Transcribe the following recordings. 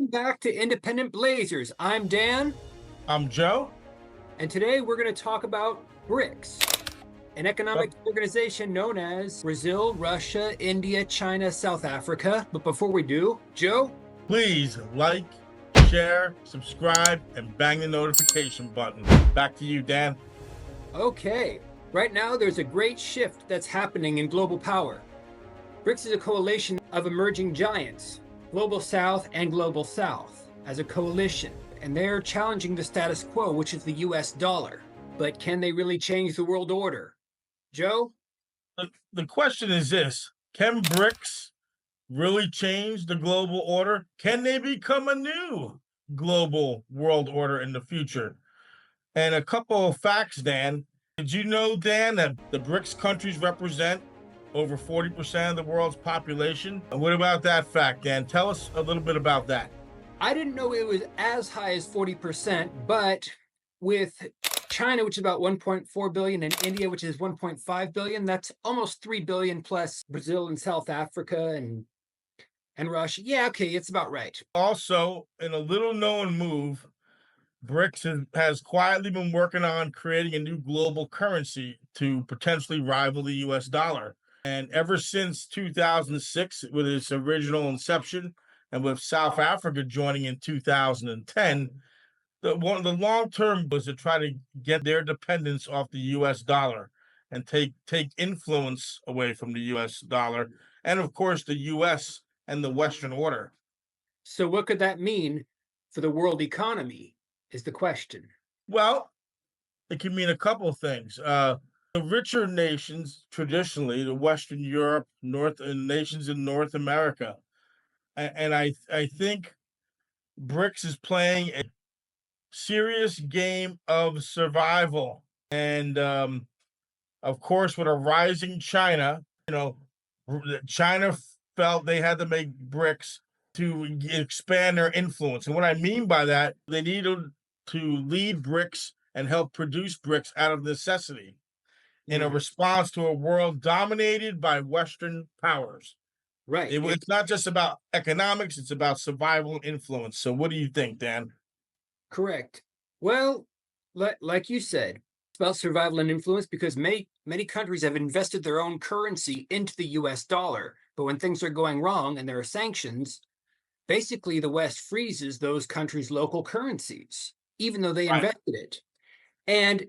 Welcome back to Independent Blazers. I'm Dan, I'm Joe. and today we're going to talk about BRICS, an But economic organization known as Brazil, Russia, India, China, South Africa. But before we do, Joe, please like, share, subscribe, and bang the notification button. Back to you, Dan. okay. Right now, there's a great shift that's happening in global power. BRICS is a coalition of emerging giants, Global South and Global South, as a coalition, and they're challenging the status quo, which is the US dollar. But can they really change the world order? Joe? The question is this: can BRICS really change the global order? Can they become a new global world order in the future? And a couple of facts, Dan. Did you know, Dan, that the BRICS countries represent over 40% of the world's population? And what about that fact, Dan? Tell us a little bit about that. I didn't know it was as high as 40%, but with China, which is about 1.4 billion, and India, which is 1.5 billion, that's almost 3 billion plus Brazil and South Africa and Russia. Yeah, okay, it's about right. Also, in a little known move, BRICS has quietly been working on creating a new global currency to potentially rival the US dollar. And ever since 2006, with its original inception, and with South Africa joining in 2010, the long term was to try to get their dependence off the US dollar and take influence away from the US dollar, and of course the US and the Western order. So, what could that mean for the world economy? Is the question. Well, it can mean a couple of things. The richer nations, traditionally, the Western Europe, North and nations in North America, and I think BRICS is playing a serious game of survival, and of course, with a rising China, China felt they had to make BRICS to expand their influence, and what I mean by that, they needed to lead BRICS and help produce BRICS out of necessity in a Mhm. response to a world dominated by Western powers. Right. It's not just about economics, it's about survival and influence. So, what do you think, Dan? Correct. Well, like you said, it's about survival and influence because many countries have invested their own currency into the US dollar. But when things are going wrong and there are sanctions, basically the West freezes those countries' local currencies, even though they Right. invested it. And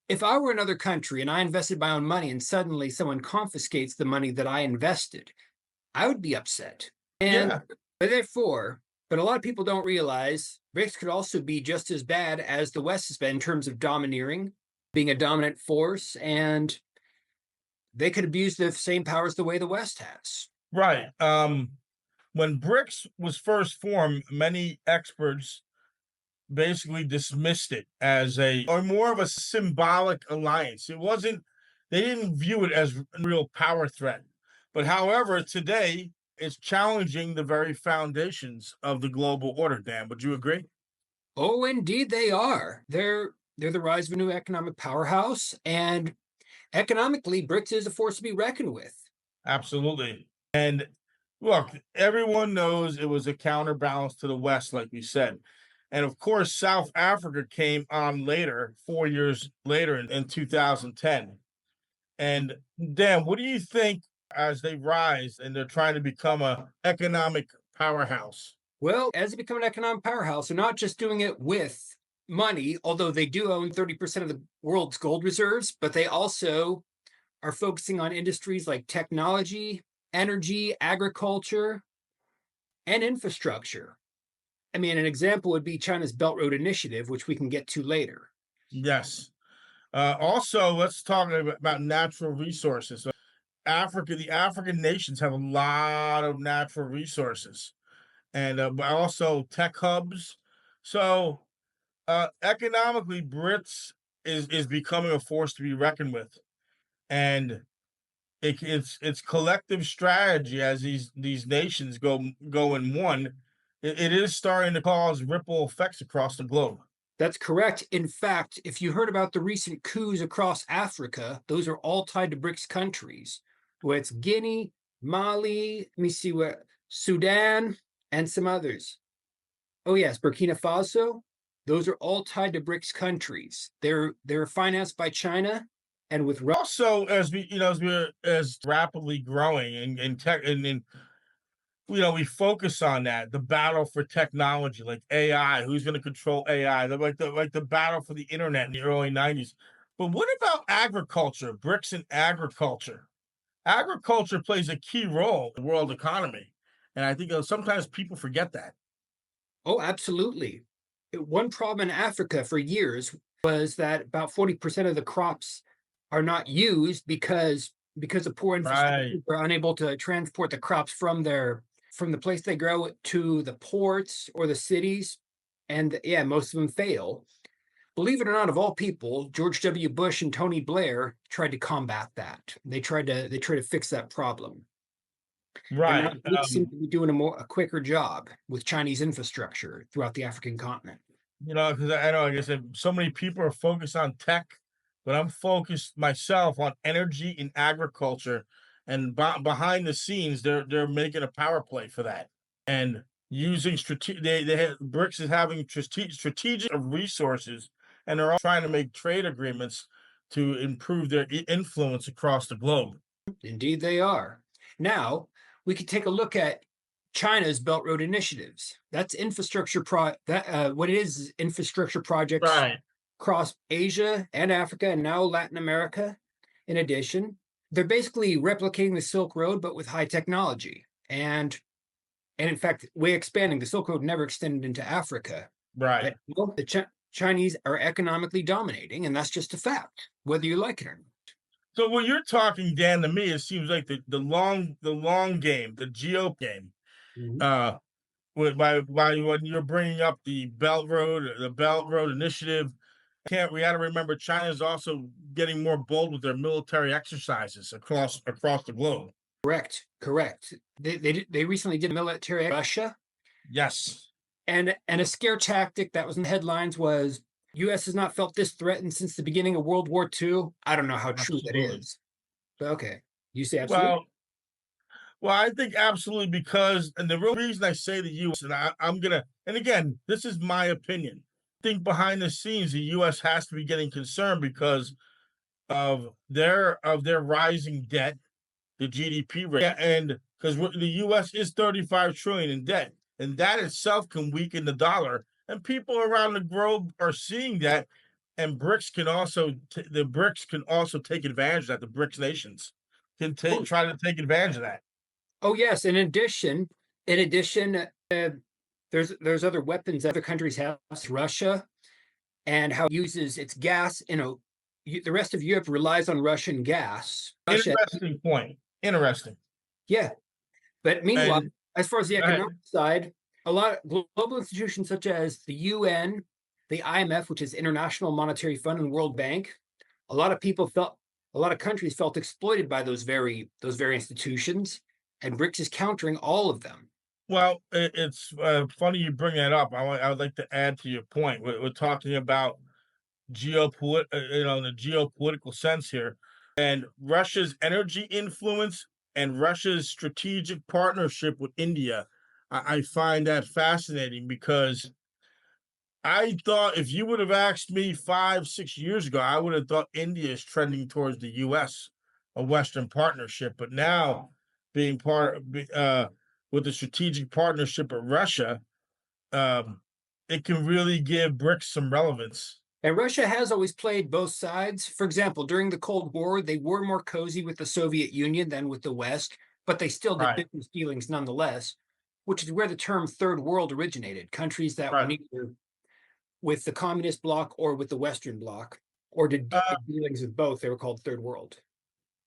if I were another country and I invested my own money and suddenly someone confiscates the money that I invested, I would be upset. And Yeah. therefore, but a lot of people don't realize BRICS could also be just as bad as the West has been in terms of domineering, being a dominant force, and they could abuse the same powers the way the West has. Right. When BRICS was first formed, many experts basically dismissed it as a or more of a symbolic alliance. It wasn't they didn't view it as a real power threat. But however, today it's challenging the very foundations of the global order, Dan. Would you agree? Oh, indeed, they are. They're the rise of a new economic powerhouse, and economically, BRICS is a force to be reckoned with. Absolutely. And look, everyone knows it was a counterbalance to the West, like we said. And of course, South Africa came on later, 4 years later in 2010. And Dan, what do you think as they rise and they're trying to become a economic powerhouse? Well, as they become an economic powerhouse, they're not just doing it with money, although they do own 30% of the world's gold reserves, but they also are focusing on industries like technology, energy, agriculture, and infrastructure. I mean, an example would be China's Belt Road Initiative, which we can get to later. Yes. Also, let's talk about natural resources. The African nations have a lot of natural resources, and but also tech hubs. So, economically, Brits is becoming a force to be reckoned with, and it's collective strategy as these nations go in one. It is starting to cause ripple effects across the globe. That's correct. In fact, if you heard about the recent coups across Africa, those are all tied to BRICS countries, where it's Guinea, Mali, let me see where, Sudan, and some others. Oh yes, Burkina Faso. Those are all tied to BRICS countries. They're financed by China, and with Also, as we, as we're as rapidly growing and tech and we focus on that, the battle for technology, like AI, who's going to control AI, like the battle for the internet in the early 90s. But what about agriculture, bricks and agriculture? Agriculture plays a key role in the world economy. And I think sometimes people forget that. oh, absolutely. One problem in Africa for years was that about 40% of the crops are not used because of poor infrastructure. Right. They're unable to transport the crops from the place they grow to the ports or the cities. And yeah, most of them fail. Believe it or not, of all people, George W. Bush and Tony Blair tried to combat that. They tried to fix that problem. And now Right. we seem to be doing a quicker job with Chinese infrastructure throughout the African continent. Because I know, like I said, so many people are focused on tech, but I'm focused myself on energy and agriculture. And behind the scenes, they're making a power play for that and using strategic. They have BRICS is having strategic resources, and they're all trying to make trade agreements to improve their influence across the globe. Indeed, they are. Now we could take a look at China's Belt Road initiatives. That's infrastructure what it is infrastructure projects Right. across Asia and Africa and now Latin America. In addition, they're basically replicating the Silk Road but with high technology. And in fact, way expanding. The Silk Road never extended into Africa. Right. But well, the Chinese are economically dominating, and that's just a fact, whether you like it or not. So when you're talking, Dan, to me, it seems like the long game, the geo game. Mhm. Uh, by when you're bringing up the Belt Road Initiative, can't we got to remember China is also getting more bold with their military exercises across the globe. Correct, correct. They recently did military Russia, Yes. and a scare tactic that was in the headlines was U.S. has not felt this threatened since the beginning of World War II. I don't know how true that Absolutely. is, but okay. You say absolutely? Well, I think absolutely because, and the real reason I say the U.S. and I'm gonna, and again, this is my opinion. I think behind the scenes, the U.S. has to be getting concerned because of their rising debt, the GDP rate, and because the U.S. is 35 trillion in debt, and that itself can weaken the dollar. And people around the globe are seeing that, and the BRICS can also take advantage of that. The BRICS nations can Oh, try to take advantage of that. oh yes. In addition, there's other weapons that other countries have. Russia and how it uses its gas. The rest of Europe relies on Russian gas. Russia, Interesting point. Interesting. yeah. But meanwhile, And as far as the go ahead. economic side, a lot of global institutions such as the UN, the IMF, which is International Monetary Fund, and World Bank, a lot of people felt, a lot of countries felt exploited by those very institutions, and BRICS is countering all of them. Well, it's funny you bring that up. I would like to add to your point. We're talking about in the geopolitical sense here, and Russia's energy influence and Russia's strategic partnership with India. I find that fascinating because I thought if you would have asked me 5, 6 years ago, I would have thought India is trending towards the U.S., a Western partnership. But now, being with the strategic partnership with Russia, um, it can really give BRICS some relevance. And Russia has always played both sides. For example, during the Cold War, they were more cozy with the Soviet Union than with the West, but they still did Right, business dealings nonetheless, which is where the term third world originated. Countries that were right. neither with the communist bloc or with the Western bloc, or did Uh, dealings with both. They were called third world.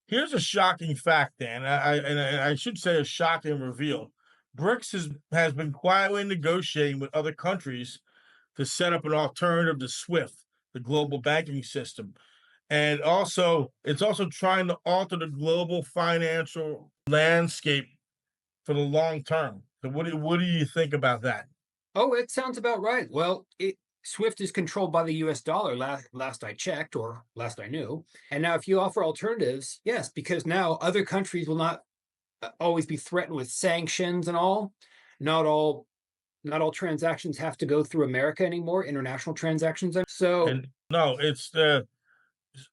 Here's a shocking fact, Dan. I should say a shocking reveal. BRICS has been quietly negotiating with other countries to set up an alternative to SWIFT, the global banking system. And also, it's also trying to alter the global financial landscape for the long term. So what do you think about that? Oh, it sounds about right. Well, SWIFT is controlled by the US dollar last I checked, or last I knew. And now, if you offer alternatives, yes, because now other countries will not always be threatened with sanctions and all. Not all Not all transactions have to go through America anymore, international transactions. So, And no, it's the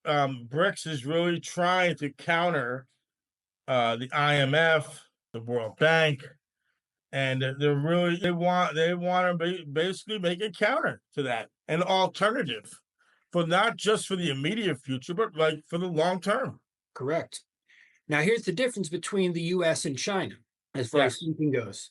BRICS is really trying to counter the IMF, the World Bank, and they want to basically make a counter to that, an alternative for not just for the immediate future, but like for the long term. correct. Now, here's the difference between the US and China as far as Yes, thinking goes.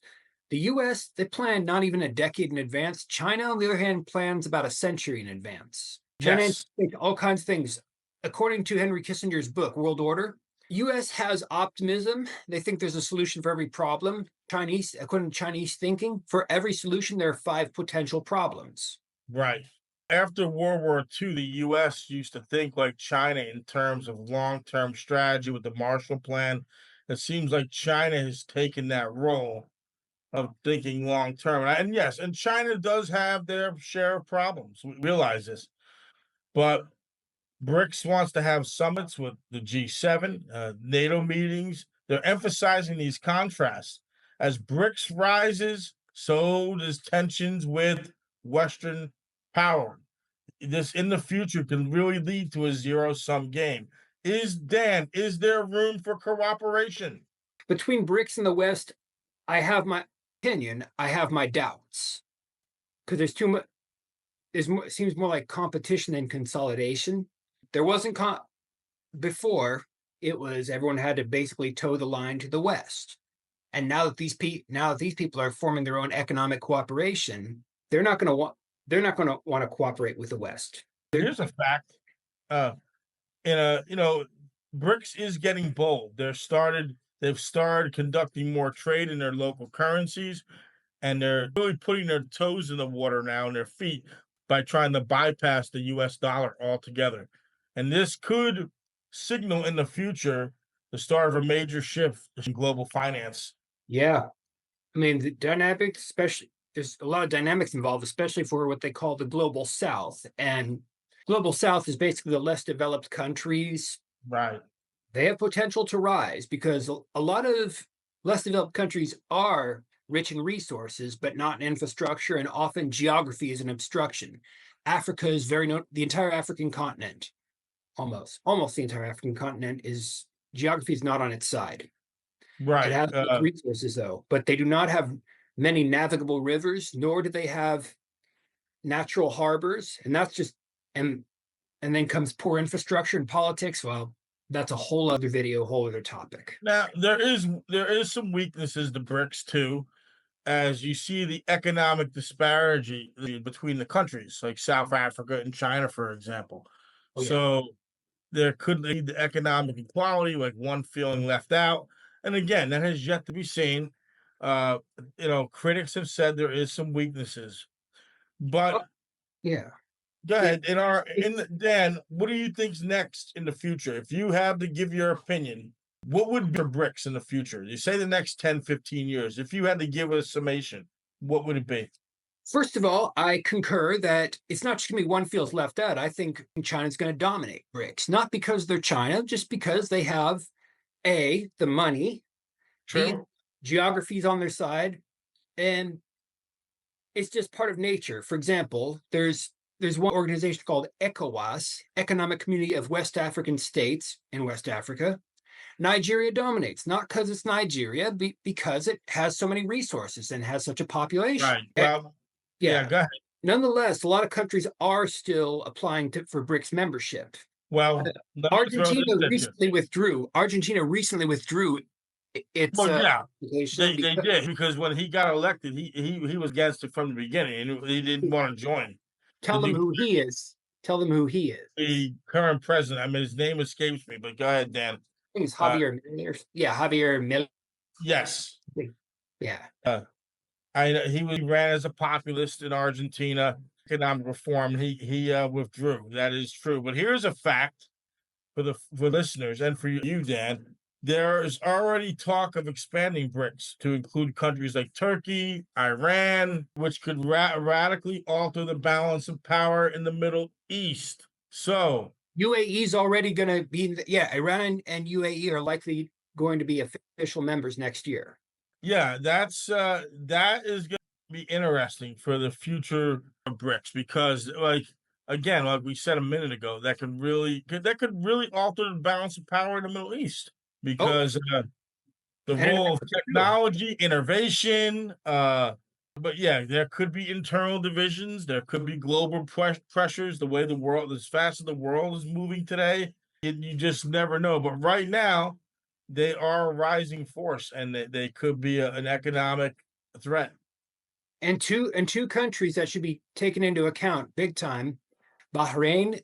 The US, they plan not even a decade in advance. China, on the other hand, plans about a century in advance. China yes, anticipates all kinds of things. According to Henry Kissinger's book, World Order, US has optimism. They think there's a solution for every problem. Chinese, according to Chinese thinking, for every solution, there are 5 potential problems. right. After World War II, the US used to think like China in terms of long-term strategy with the Marshall Plan. It seems like China has taken that role of thinking long term. And yes, and China does have their share of problems. We realize this. But BRICS wants to have summits with the G7, NATO meetings. They're emphasizing these contrasts. As BRICS rises, so does tensions with Western power. This in the future can really lead to a zero-sum game. Is there room for cooperation? Between BRICS and the West, I have my opinion. I have my doubts because there's too much. It seems more like competition than consolidation. There wasn't before. It was everyone had to basically toe the line to the West, and now that these people are forming their own economic cooperation, they're not going to want to cooperate with the West. Here's a fact. Uh, BRICS is getting bold. They've started conducting more trade in their local currencies, and they're really putting their toes in the water now and their feet by trying to bypass the US dollar altogether. And this could signal in the future the start of a major shift in global finance. Yeah, I mean the dynamics, especially there's a lot of dynamics involved, especially for what they call the global South. And global South is basically the less developed countries. Right. They have potential to rise because a lot of less developed countries are rich in resources, but not in infrastructure, and often geography is an obstruction. Africa is the entire African continent, almost the entire African continent is geography is not on its side. It Right. has resources though, but they do not have many navigable rivers, nor do they have natural harbors, and that's just and and then comes poor infrastructure and politics. Well, that's a whole other video, whole other topic. Now there is some weaknesses to BRICS too, as you see the economic disparity between the countries, like South Africa and China, for example. Oh yeah. So there could lead to economic equality, like one feeling left out. And again, that has yet to be seen. Uh, critics have said there is some weaknesses. But Oh, yeah. go It, ahead. Dan, what do you think's next in the future? If you have to give your opinion, what would be your BRICS in the future? You say the next 10, 15 years. If you had to give a summation, what would it be? First of all, I concur that it's not just going to be one feels left out. I think China's going to dominate BRICS, not because they're China, just because they have A, the money, B, True. geography's on their side, and it's just part of nature. For example, there's one organization called ECOWAS, Economic Community of West African States in West Africa. Nigeria dominates, not because it's Nigeria, because it has so many resources and has such a population. Right. Well, yeah, Yeah. go ahead. Nonetheless, a lot of countries are still applying for BRICS membership. Well, let me throw Argentina this at you. recently withdrew. Argentina recently withdrew its Well, yeah, application they did because when he got elected, he was against it from the beginning, and he didn't want to join. The tell them new who he is. Tell them who he is. the current president, I mean, his name escapes me, but go ahead, Dan. I think it's Uh, Javier Miller. Yeah, Javier Miller. yes, Yeah. he ran as a populist in Argentina, economic reform. He withdrew. That is true. But here's a fact for listeners and for you, Dan. There is already talk of expanding BRICS to include countries like Turkey, Iran, which could radically alter the balance of power in the Middle East. So, UAE is already going to be, Iran and UAE are likely going to be official members next year. yeah, that is good. be interesting for the future of BRICS because, like again, like we said a minute ago, that could really alter the balance of power in the Middle East Oh, because the and in role of Africa too. technology, innovation, but yeah, there could be internal divisions. There could be global pressures. The way the world, as fast as the world is moving today, you just never know. But right now, they are a rising force, and they could be an economic threat. And two countries that should be taken into account big time. Bahrain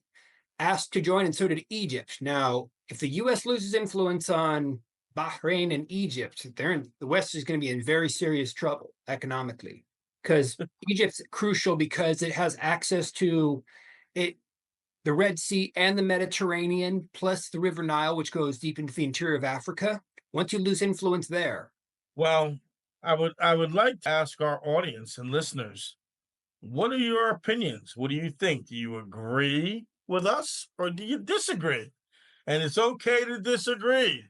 asked to join, and so did Egypt. Now, if the U.S. loses influence on Bahrain and Egypt, the West is going to be in very serious trouble economically because Egypt's crucial because it has access to it, the Red Sea and the Mediterranean, plus the River Nile, which goes deep into the interior of Africa. Once you lose influence there, Well, I would like to ask our audience and listeners, what are your opinions? What do you think? Do you agree with us or do you disagree? And it's okay to disagree.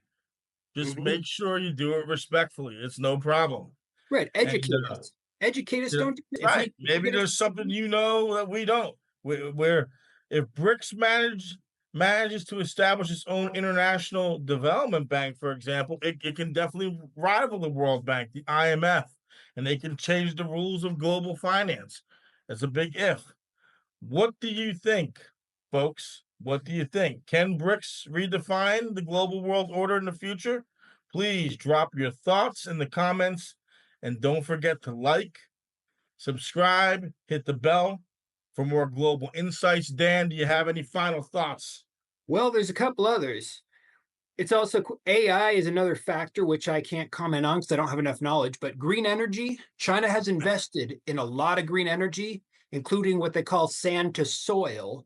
Just mhm. make sure you do it respectfully. It's no problem. Right, And educate us. yeah, Don't if right, you maybe get us. there's something you know that we don't. Where if BRICS manages to establish its own international development bank, for example, it can definitely rival the World Bank, the IMF, and they can change the rules of global finance. That's a big if. What do you think, folks? What do you think? Can BRICS redefine the global world order in the future? Please drop your thoughts in the comments and don't forget to like, subscribe, hit the bell for more global insights. Dan, do you have any final thoughts? Well, there's a couple others. It's also AI is another factor which I can't comment on because I don't have enough knowledge. But green energy, China has invested in a lot of green energy, including what they call sand to soil.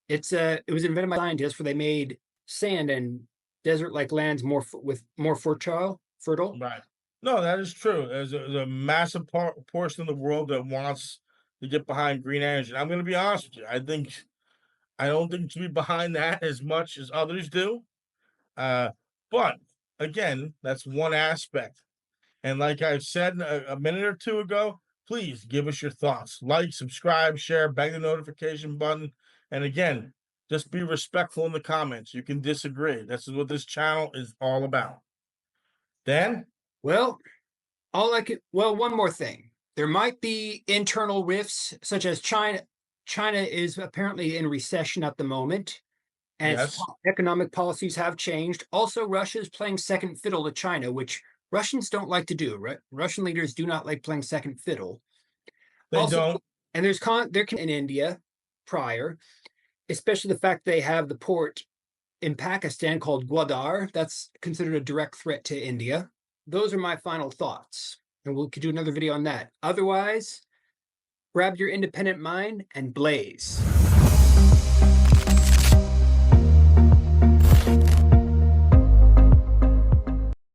It was invented by scientists where they made sand and desert-like lands with more fertile. Right. No, that is true. There's a massive portion of the world that wants to get behind green energy. And I'm going to be honest with you. I don't think to be behind that as much as others do. But again, that's one aspect. And like I said a minute or two ago, please give us your thoughts. Like, subscribe, share, bang the notification button. And again, just be respectful in the comments. You can disagree. This is what this channel is all about. Dan? Well, one more thing. There might be internal rifts, such as China. China is apparently in recession at the moment, and its Yes. economic policies have changed. Also, Russia is playing second fiddle to China, which Russians don't like to do. Right? Russian leaders do not like playing second fiddle. They Also, don't. and there in India prior, especially the fact they have the port in Pakistan called Gwadar. That's considered a direct threat to India. Those are my final thoughts, and we could do another video on that. Otherwise, grab your independent mind and blaze.